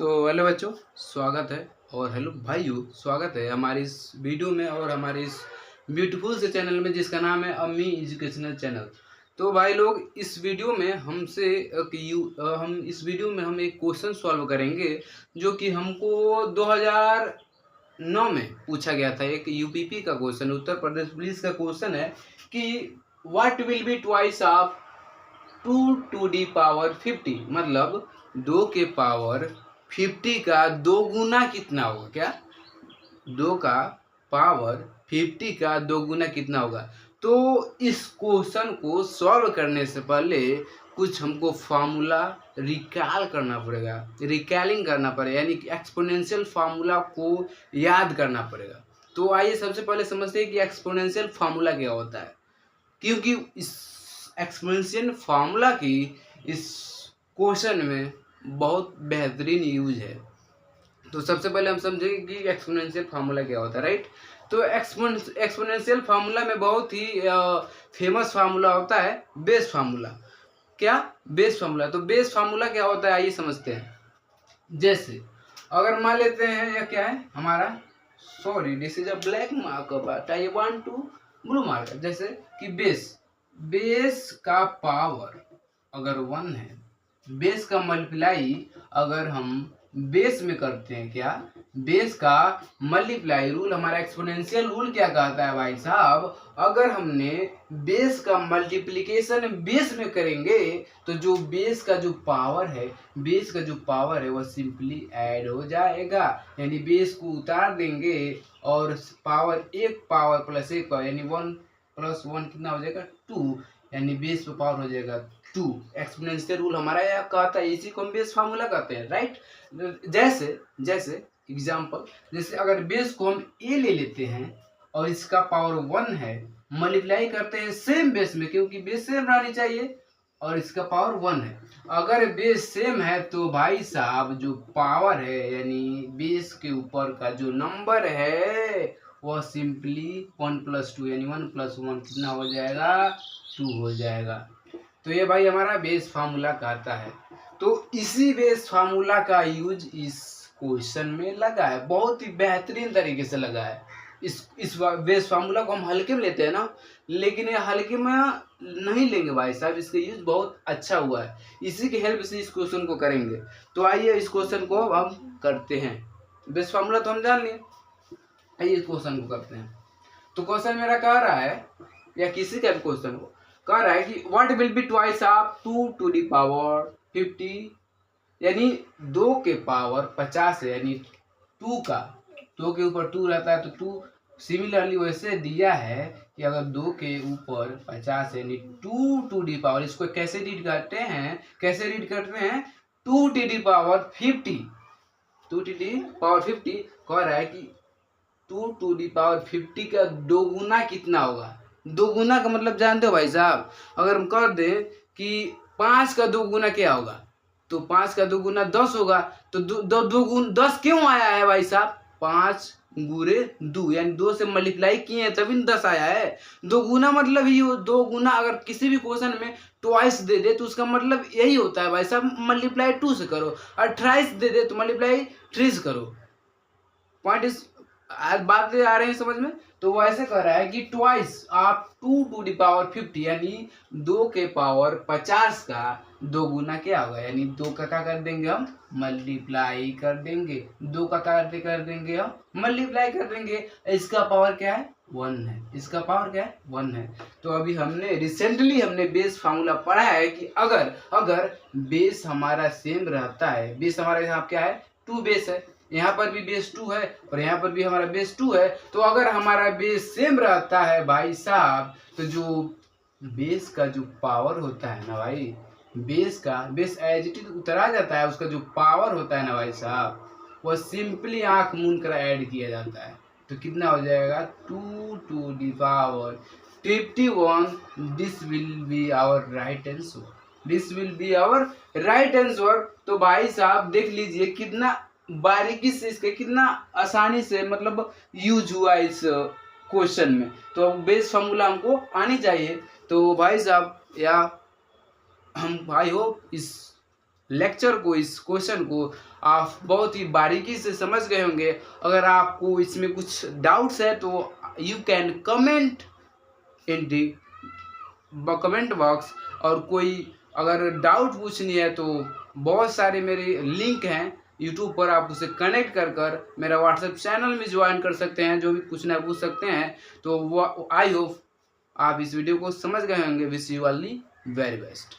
Hello बच्चों, स्वागत है। और हेलो भाइयों, स्वागत है हमारी इस वीडियो में और हमारे इस ब्यूटीफुल से चैनल में जिसका नाम है अम्मी एजुकेशनल चैनल। तो भाई लोग, इस वीडियो में हम इस वीडियो में हम एक क्वेश्चन सॉल्व करेंगे जो कि हमको 2009 में पूछा गया था। एक यूपीपी का क्वेश्चन, उत्तर प्रदेश पुलिस का क्वेश्चन है कि what will be twice of 2 to the power 50, मतलब 2 के पावर 50 का 2 गुना कितना होगा। क्या 2 का पावर 50 का 2 गुना कितना होगा। तो इस क्वेश्चन को सॉल्व करने से पहले कुछ हमको फार्मूला रिकॉल करना पड़ेगा, रिकॉलिंग करना पड़ेगा, यानी कि एक्सपोनेंशियल फार्मूला को याद करना पड़ेगा। तो आइए सबसे पहले समझते हैं कि एक्सपोनेंशियल फार्मूला क्या होता है, क्योंकि इस एक्सपोनेंशियल फार्मूला की इस क्वेश्चन में बहुत बेहतरीन यूज है। तो सबसे पहले हम समझेंगे कि एक्सपोनेंशियल फार्मूला क्या होता है, राइट। तो एक्सपोनेंशियल फार्मूला में बहुत ही फेमस फार्मूला होता है बेस फार्मूला। क्या बेस फार्मूला। तो बेस फार्मूला क्या होता है, आइए समझते हैं। जैसे अगर मान लेते हैं यह क्या है हमारा, sorry this is a black marker but I want to blue marker. जैसे कि बेस का पावर अगर 1 है, बेस का मल्टीप्लाई अगर हम बेस में करते हैं, क्या बेस का मल्टीप्लाई रूल, हमारा एक्सपोनेंशियल रूल क्या कहता है भाई साहब, अगर हमने बेस का मल्टीप्लिकेशन बेस में करेंगे तो जो बेस का जो पावर है वह सिंपली ऐड हो जाएगा। यानी बेस को उतार देंगे और एक पावर प्लस एक पावर, यानी 1 + 1 कितना हो जाएगा 2, यानी बेस पे पावर हो जाएगा 2। एक्सपोनेंशियल रूल हमारा यह कहता है, इसी को हम बेस फार्मूला कहते हैं, राइट। जैसे एग्जांपल, जैसे अगर बेस को हम ए ले लेते हैं और इसका पावर 1 है, मल्टीप्लाई करते हैं सेम बेस में, क्योंकि बेस सेम रहनी चाहिए, और इसका पावर 1 है। अगर बेस सेम है तो भाई साहब जो पावर है, यानी बेस के ऊपर का जो नंबर है वह सिंपली 1 + 2, यानी 1 + 1 कितना हो जाएगा 2 हो जाएगा। तो ये भाई हमारा बेस फार्मूला कहता है। तो इसी बेस फार्मूला का यूज इस क्वेश्चन में लगा है, बहुत ही बेहतरीन तरीके से लगा है। इस बेस फार्मूला को हम हल्के में लेते हैं ना, लेकिन ये हल्के में नहीं लेंगे भाई साहब, इसका यूज बहुत अच्छा हुआ है। इसी की हेल्प से इस क्वेश्चन को करेंगे। तो आइए इस क्वेश्चन को हम करते हैं। बेस फार्मूला तो हम जान लिए, आइए इस क्वेश्चन को करते हैं। तो क्वेश्चन मेरा कह रहा है, या किसी का भी क्वेश्चन को कह रहा है कि what will be twice of 2 to the power 50, यानी 2 के पावर 50 है, यानी 2 का 2 के ऊपर 2 रहता है तो 2 सिमिलरली वैसे दिया है कि अगर 2 के ऊपर 50 है, यानी 2 to the power, इसको कैसे रीड करते हैं 2 to the power 50, 2 to the power 50 कह रहा है कि 2 to the power 50 का 2 गुना कितना होगा। 2 गुना का मतलब जानते हो भाई साहब, अगर हम कर दें कि 5 का 2 गुना क्या होगा, तो 5 का 2 गुना 10 होगा। तो 2 गुना 10 क्यों आया है भाई साहब, 5 गुणे 2, यानी 2 से मल्टीप्लाई किए हैं तभी 10 आया है। 2 गुना मतलब ही 2 गुना, अगर किसी भी क्वेश्चन में ट्वाइस दे दे तो उसका मतलब यही होता है भाई साहब, मल्टीप्लाई 2 से करो। 28 दे दे तो मल्टीप्लाई 3 से करो। पॉइंट इस आज बात आ रही है समझ में। तो वो ऐसे कह रहा है कि ट्वाइस आप 2 to the power 50, यानी 2 के पावर 50 का 2 गुना क्या होगा, यानी 2 का क्या कर देंगे हम मल्टीप्लाई कर देंगे, 2 का क्या कर देंगे हम मल्टीप्लाई कर देंगे। इसका पावर क्या है 1 है, इसका पावर क्या है 1 है। तो अभी रिसेंटली हमने बेस फार्मूला पढ़ा है कि अगर बेस हमारा सेम रहता है, बेस हमारा यहाँ क्या है 2 बेस है, यहाँ पर भी बेस 2 है और यहाँ पर भी हमारा बेस 2 है। तो अगर हमारा बेस सेम रहता है भाई साहब, तो जो बेस का जो पावर होता है ना भाई, बेस एज इट इज उतरा जाता है, उसका जो पावर होता है ना भाई साहब, वह सिंपली आंख मूंद कर ऐड किया जाता है। तो कितना हो जाएगा 2 to the power 51। This will be our right answer. तो भाई साहब देख लीजिए कितना बारीकी से, इसके कितना आसानी से मतलब यूज हुआ इस क्वेश्चन में। तो बेस फार्मूला हमको आनी चाहिए। तो भाई साहब, या हम भाई हो इस लेक्चर को, इस क्वेश्चन को आप बहुत ही बारीकी से समझ गए होंगे। अगर आपको इसमें कुछ डाउट्स है तो you can comment in the comment box, और कोई अगर डाउट पूछनी है तो बहुत सारे मेरे लिंक हैं यूट्यूब पर, आप उसे कनेक्ट कर कर मेरा व्हाट्सएप चैनल में ज्वाइन कर सकते हैं, जो भी पूछना पूछ सकते हैं। तो वो आई होप आप इस वीडियो को समझ गए होंगे। Wish you all the very best.